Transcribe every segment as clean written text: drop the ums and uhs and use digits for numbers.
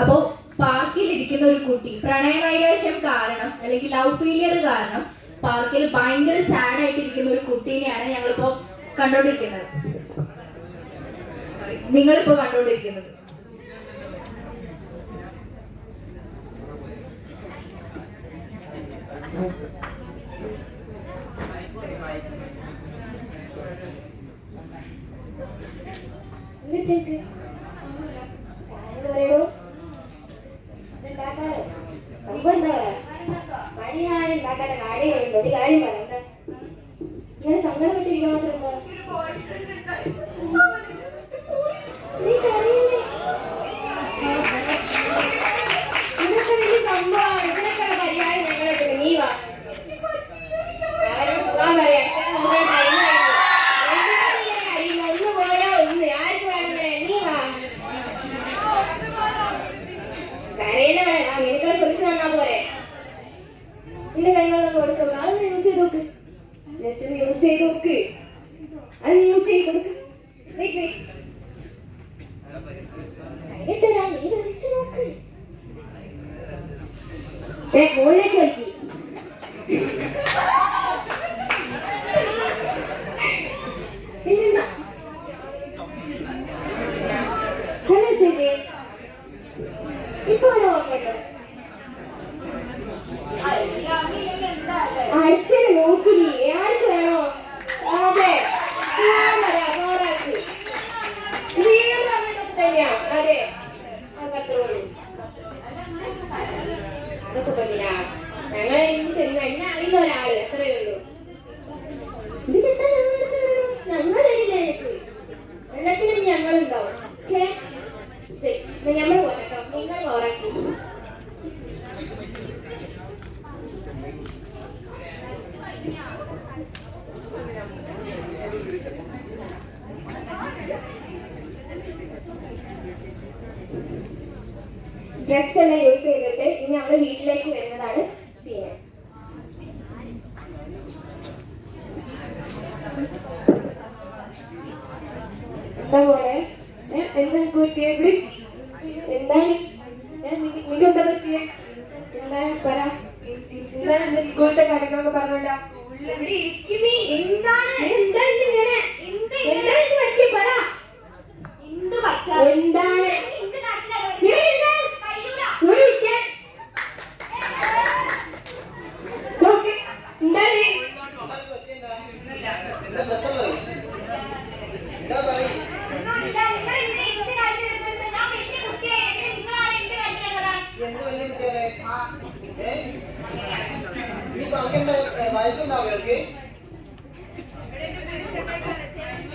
അപ്പോ പാർക്കിൽ ഇരിക്കുന്ന ഒരു കുട്ടി പ്രണയനൈരാശ്യം കാരണം അല്ലെങ്കിൽ ലവ് ഫെയിലിയർ കാരണം പാർക്കിൽ ഭയങ്കര സാഡ് ആയിട്ടിരിക്കുന്ന ഒരു കുട്ടീനെയാണ് ഞങ്ങളിപ്പോ കണ്ടോണ്ടിരിക്കുന്നത്, നിങ്ങളിപ്പോ കണ്ടോണ്ടിരിക്കുന്നത്. പരിഹാരം ഉണ്ടാക്കാത്ത കാര്യങ്ങളുണ്ട്. ഒരു കാര്യം പറ, എന്താ ഇങ്ങനെ സങ്കടപ്പെട്ടിരിക്കാൻ മാത്രം എന്താ? നീ കരയില്ലേ? ഇതൊക്കെ വലിയ സംഭവമാണ്. ഇതിനൊക്കെയുള്ള പരിഹാരം ഞങ്ങളുടെ നീ വാ. അവരോട് പോകാൻ പറയാം. ഒന്ന് പോയാ ഒന്ന് ആർക്ക് വേണം വരാൻ? നീ വാ. കരയിലെ വേണം. നിനക്കുള്ള സൊല്യൂഷൻ തന്നാ പോരെ. നിന്റെ കൈകളൊക്കെ കൊടുക്കുക. അതൊന്ന് യൂസ് ചെയ്ത് നോക്ക്. ജസ്റ്റ് ഒന്ന് യൂസ് ചെയ്ത് നോക്ക്. അതൊന്ന് യൂസ് ചെയ്ത് കൊടുക്ക്. Wait wait. കൈകിട്ടരാ, നീ വലിച്ചു നോക്ക്. മുകളിലേക്ക് വലിക്ക്. ശരി, ഇപ്പൊ ഒരു ഓർമ്മയുണ്ടോ? അടുത്തന്നെ നോക്കി നീ ആർക്ക് വേണോ? അതെ തന്നെയാ. അതെ അത്രയുള്ളൂ. അതൊക്കെ പറ്റില്ല. ഞങ്ങളെ എന്നെ അറിയുന്ന ഒരാള് അത്രയേ ഉള്ളൂ. ഇത് കിട്ടാൻ ഞങ്ങൾ തരില്ല. എനിക്ക് വെള്ളത്തിനും ഞങ്ങളുണ്ടാവും. ഞമ്മൾ പോട്ടോ, നിങ്ങൾ ഓറാക്കി. ഡ്രഗ്സ് എല്ലാം യൂസ് ചെയ്തിട്ട് ഇനി അവള് വീട്ടിലേക്ക് വരുന്നതാണ് സീൻ. എന്താ പോലെ എന്താ എന്താണ് നിങ്ങെന്താ പറ്റിയ? എന്താണ് പറ. എന്താണ് എന്റെ സ്കൂളിന്റെ കാര്യങ്ങളൊക്കെ പറഞ്ഞോണ്ട? ഇവിടെ ഇരിക്കുന്നേ. എന്താണ് എന്താ ഇങ്ങനെ? എന്താ പറ്റിയ പറ. എന്താണ്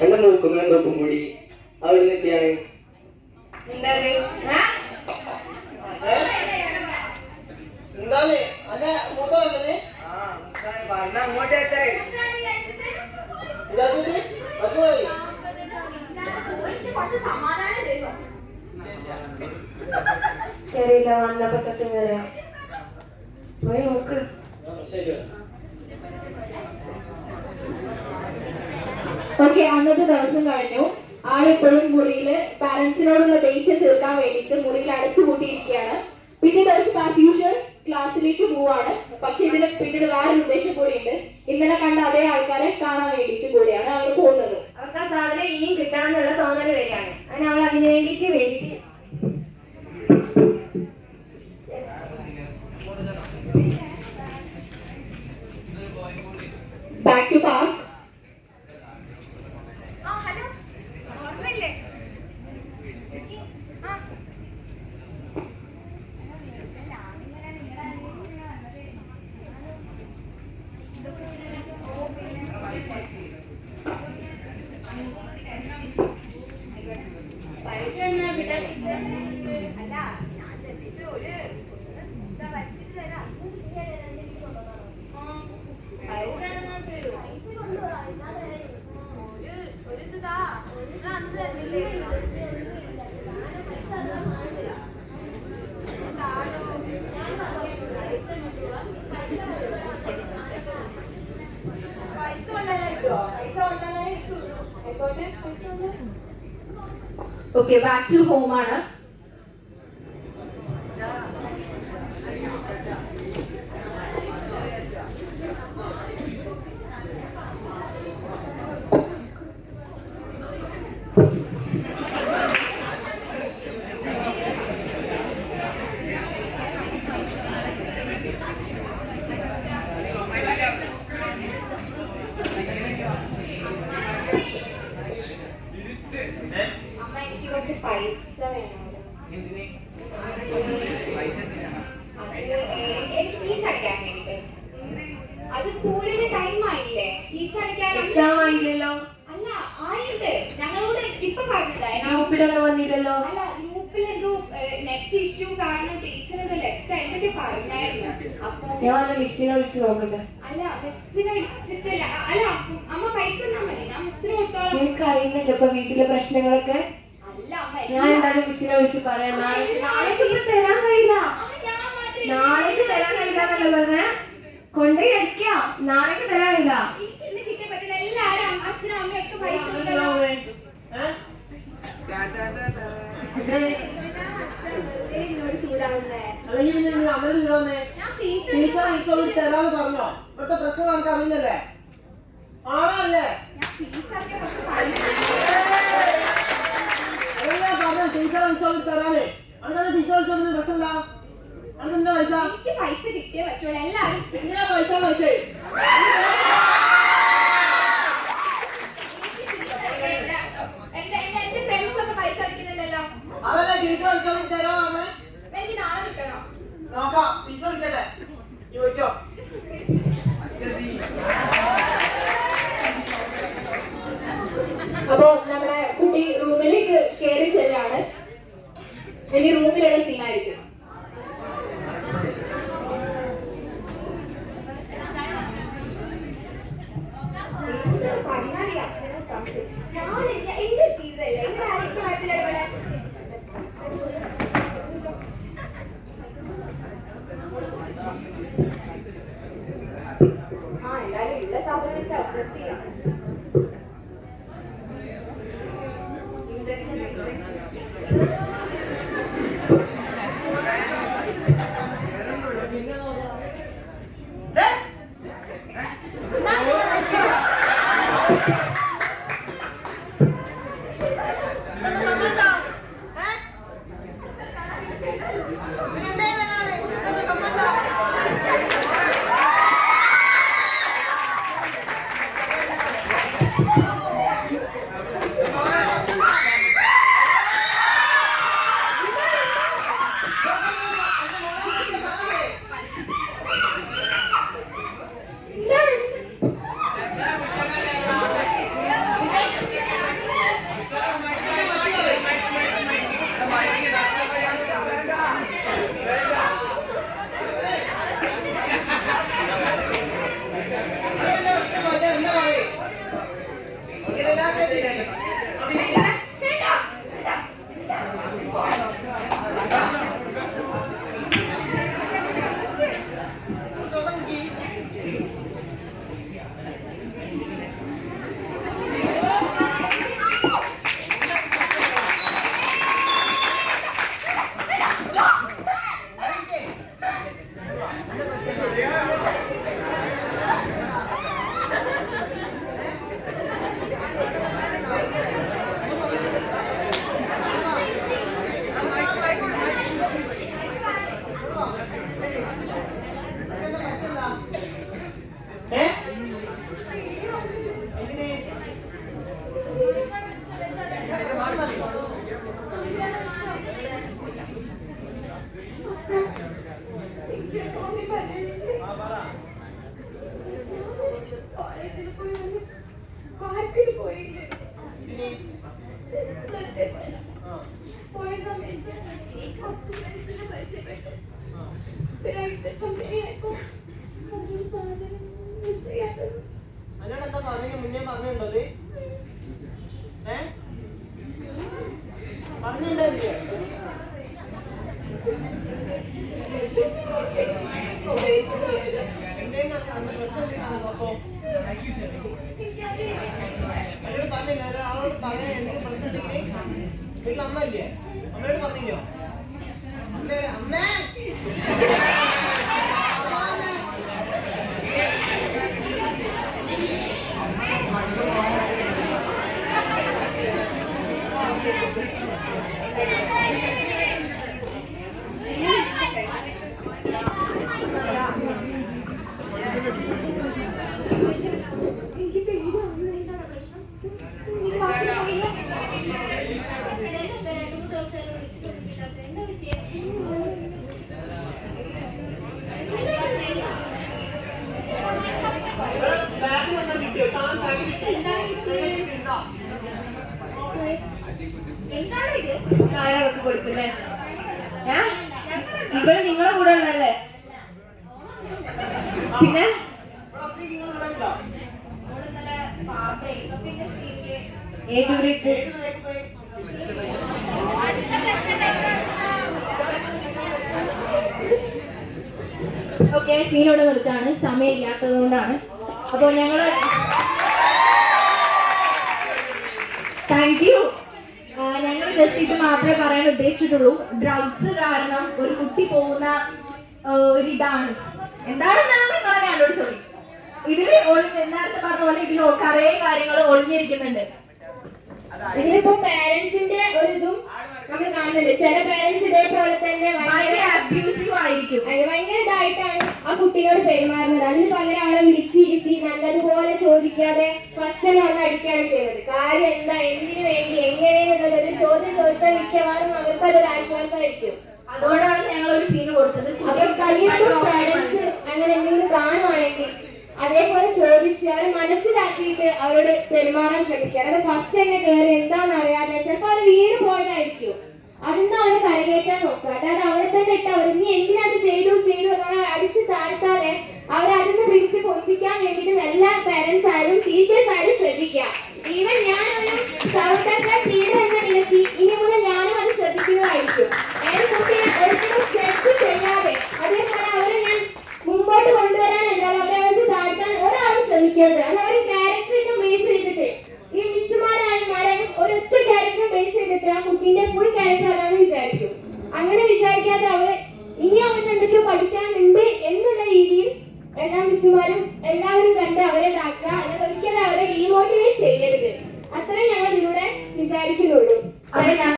എന്റെ മൂക്കും എന്തൊപ്പം കൂടി അവിടെ നിൽക്കുകയാണ്. എന്താണ് അന്റെ മൂത്തല്ലേ അങ്ങോട്ടേട്ടായി അറിയില്ല. വന്നപ്പോ തൊട്ട് കയറിയാ പോയി നോക്ക്. ഓക്കെ, അന്നത്തെ ദിവസം കഴിഞ്ഞു. ആളിപ്പോഴും മുറിയില് പാരന്റ്സിനോടുള്ള ദേഷ്യം തീർക്കാൻ വേണ്ടിയിട്ട് മുറിയിൽ അടച്ചു കൂട്ടിയിരിക്കുകയാണ്. പിറ്റേ ദിവസം ആസ് യൂഷ്വൽ ക്ലാസ്സിലേക്ക് പോവാണ്. പക്ഷെ ഇതിന് പിന്നീട് വേറൊരു ഉദ്ദേശം കൂടിയുണ്ട്. ഇന്നലെ കണ്ട അതേ ആൾക്കാരെ കാണാൻ വേണ്ടിയിട്ട് കൂടിയാണ് അവർ പോകുന്നത്. അവർക്ക് ആ സാധനം ഇനിയും കിട്ടാനുള്ള തോന്നൽ വരികയാണ്. അങ്ങനെ അവൾ അതിന് വേണ്ടിയിട്ട് back to park. Okay, back to home ആണ്. അമ്മ എനിക്ക് കുറച്ച് പൈസ വേണം. എനിക്ക് ഫീസ് അടയ്ക്കാൻ വേണ്ടിട്ട്. അത് സ്കൂളിലെ ടൈം ആയില്ലേ, ഫീസ് അടയ്ക്കാൻ. എക്സാം ആയില്ലല്ലോ, അല്ല ആയിട്ട് ഞങ്ങളോട് ഇപ്പൊ പറഞ്ഞതായിരുന്നു. ഗ്രൂപ്പിലൊന്നും വന്നില്ലല്ലോ. അല്ല ഗ്രൂപ്പിൽ എന്തോ നെറ്റ് ഇഷ്യൂ കാരണം ടീച്ചർ എന്തോ ലെഫ്റ്റ് എന്തൊക്കെ പറഞ്ഞായിരുന്നു. അപ്പൊ ഞാൻ മിസ്സിനെ വിളിച്ച് നോക്കട്ടെ. അല്ല മിസ്സിനെ വിളിച്ചിട്ടില്ല. അല്ല അമ്മ പൈസ തന്നാ മതി, ഞാൻ മിസ്സിന് കൊടുത്തോളാം. നിനക്ക് അറിയുന്നില്ല ഇപ്പൊ വീട്ടിലെ പ്രശ്നങ്ങളൊക്കെ. അല്ല അമ്മ ഞാൻ എന്തായാലും മിസ്സിനെ വിളിച്ച് പറയാം. നാളേക്ക് തരാൻ കഴിയില്ല, നാളേക്ക് തരാൻ കഴിയില്ല പറഞ്ഞ കൊണ്ടുപോയി അടിക്കാം. നാളേക്ക് തരാൻ കഴിയില്ല. എനിക്ക് ഇന്ന് കിട്ടിയ പറ്റുന്ന എല്ലാരും അച്ഛനും അമ്മയും ഒക്കെ പൈസ കൊടുത്തല്ലോ. എന്നോട് ചൂടാവുന്നേ. അല്ലെങ്കിൽ പിന്നെ നിങ്ങൾ അമ്മയോട് ചൂടാവുന്നേ? ഞാൻ ഫീസ് ടീച്ചർ എനിക്ക് തരാന്ന് പറഞ്ഞോ? ഇവിടുത്തെ പ്രശ്നം നമുക്ക് അറിയില്ലല്ലേ? ആണോ അല്ലേ? ഞാൻ ഫീസ് അടയ്ക്കാൻ കുറച്ച് പൈസ അതെല്ലാം പറഞ്ഞ ടീച്ചർ എനിക്ക് തരാനേ. അങ്ങനെ ടീച്ചർ ചോദിക്കുന്ന പ്രശ്നം എന്താ? അതെന്താ പൈസ? എനിക്ക് പൈസ കിട്ടിയേ പറ്റുള്ളൂ. എല്ലാരും എന്തിനാ പൈസ ചോദിച്ചേ? എന്റെ ഫ്രണ്ട്സ് ഒക്കെ പൈസ അടിക്കുന്നുണ്ടല്ലോ. അതല്ല ടീച്ചർ എനിക്ക് തരാന്ന് പറഞ്ഞേ. എനിക്ക് നാളെ കിട്ടണം. നോക്കാം, ടീച്ചർ വിളിക്കട്ടെ. ചോദിക്കോ? അപ്പൊ നമ്മുടെ കുട്ടി റൂമിലേക്ക് കയറി ചെല്ലാണ്. ഇനി റൂമിലുള്ള സീനായിരിക്കും. പറഞ്ഞാൽ ഈ അച്ഛനും ഞാൻ എന്റെ ജീവിതമല്ലേ എന്റെ ആരെയൊക്കെ കാര്യത്തിലൂടെ എന്തായാലും ഉള്ള സാധനം വെച്ച് അഡ്ജസ്റ്റ് ചെയ്യാം. എന്നോടെന്താ പറഞ്ഞു മുന്നേ പറഞ്ഞിട്ടുണ്ടത്? പറഞ്ഞിട്ടുണ്ടായിരുന്നില്ലേ? എന്നോട് പറഞ്ഞില്ല, ഒരാളോട് പറയാൻ എന്തെങ്കിലും പ്രശ്നം ഉണ്ടെങ്കിൽ വീട്ടിൽ അമ്മ ഇല്ലേ? അമ്മയോട് പറഞ്ഞില്ലയോ? അമ്മേ അമ്മേ എനിക്ക് പേടിയാണ്. എന്താണ് പ്രശ്നം? എനിക്ക് വാർത്ത പോയില്ല. എന്താ പറ്റിയെ? ബാഗ് തന്നാ കിട്ടിയോ? സാധനം ബാഗ് കിട്ടിയോ? എന്താണ് ഇത്? ആരാ വെക്ക് കൊടുക്കുന്നേ? ഇവിടെ നിങ്ങളെ കൂടെ ഉള്ളല്ലേ? പിന്നെ ഏത് ബ്രേക്ക്? ഓക്കെ, സീനോട് നിർത്താണ്, സമയമില്ലാത്തത് കൊണ്ടാണ്. അപ്പോൾ ഞങ്ങള് താങ്ക് യു. ഞങ്ങൾ ജസ്റ്റ് ഇത് മാത്രമേ പറയാൻ ഉദ്ദേശിച്ചിട്ടുള്ളൂ. ഡ്രഗ്സ് കാരണം ഒരു കുട്ടി പോകുന്ന ഒരിതാണ് എന്താണെന്നാണ് നിങ്ങളെ കണ്ടോട് സോറി. ഇതിൽ നേരത്തെ പറഞ്ഞ പോലെ ഇതിൽ കുറേ കാര്യങ്ങൾ ഒളിഞ്ഞിരിക്കുന്നുണ്ട്. ഇതിലിപ്പോ പാരന്റ്സിന്റെ ഒരു ഇതും നമ്മൾ കാണുന്നുണ്ട്. ചില പാരന്റ്സ് ഇതേപോലെ തന്നെ ഭയങ്കര അബ്യൂസീവ് ആയിരിക്കും. ഭയങ്കര ഇതായിട്ടാണ് ആ കുട്ടിയോട് പെരുമാറുന്നത്. അതിന് പകരം അവളെ വിളിച്ചിരുത്തി നല്ലതുപോലെ ചോദിക്കാതെ ഫസ്റ്റ് തന്നെ വന്ന് അടിക്കുകയാണ് ചെയ്യുന്നത്. കാര്യം എന്താ, എന്തിനു വേണ്ടി, എങ്ങനെയുള്ളത് ഒരു ചോദ്യം ചോദിച്ചാൽ മിക്കവാറും അവർക്ക് അതൊരു ആശ്വാസമായിരിക്കും. അതുകൊണ്ടാണ് ഞങ്ങൾ ഒരു സീന് കൊടുത്തത്. അപ്പൊ കഴിയുമ്പോൾ പാരന്റ്സ് അങ്ങനെ എന്തെങ്കിലും കാണുവാണെങ്കിൽ അതേപോലെ ചോദിച്ച് അവരെ മനസ്സിലാക്കിയിട്ട് അവരോട് പെരുമാറാൻ ശ്രമിക്കുക. അതായത് ഫസ്റ്റ് തന്നെ കയറി എന്താണെന്ന് അറിയാതെ ചിലപ്പോൾ അവർ വീണ് പോയതായിരിക്കും. അതൊന്നും അവരെ കരകയറ്റാൻ നോക്കുക. അതായത് അവിടെ തന്നെ ഇട്ട് അവർ നീ എന്തിനത് ചെയ്തു എന്നുള്ള അടിച്ച് താഴ്ത്താതെ അവരതിന് പിടിച്ച് പൊന്തിക്കാൻ വേണ്ടിയിട്ട് എല്ലാ പാരന്റ്സ് ആയാലും ടീച്ചേഴ്സ് ആയാലും ശ്രദ്ധിക്കുക. ഈവൻ ഞാനൊരു സൗഹൃദ ലീഡർ എന്ന നിലയ്ക്ക് ഇനി മുതൽ ഞാനും അത് ശ്രദ്ധിക്കുന്നതായിരിക്കും. ഏത് കുട്ടിയെ ഒരിക്കലും ജഡ്ജ് ചെയ്യാതെ അതേപോലെ അവരെ ഞാൻ മുമ്പോട്ട് കൊണ്ടുവരാൻ എന്തായാലും അവരെ വെച്ച് താഴ്ത്താൻ ഒരാളും ശ്രമിക്കരുത്. അത് ഒരു ക്യാരക്ടറിനെ ബേസ് ചെയ്തിട്ട് ഈ മിസ്സുമാരായാലും ഒരൊറ്റ ക്യാരക്ടർ ബേസ് ചെയ്തിട്ട് ആ കുട്ടീന്റെ ഫുൾ ക്യാരക്ടർ അതാണെന്ന് വിചാരിക്കും. അങ്ങനെ വിചാരിക്കാതെ അവരെ ഇനി അവർക്ക് എന്തൊക്കെയോ പഠിക്കാനുണ്ട് എന്നുള്ള രീതിയിൽ എല്ലാ മിസ്സുമാരും എല്ലാവരും കണ്ട് അവരെ ഇതാക്കുക. അല്ലാതെ ഒരിക്കലും അവരെ ഡീമോട്ടിവേറ്റ് ചെയ്യരുത്. അത്രേ ഞങ്ങൾ ഇതിലൂടെ വിചാരിക്കുന്നുള്ളൂ.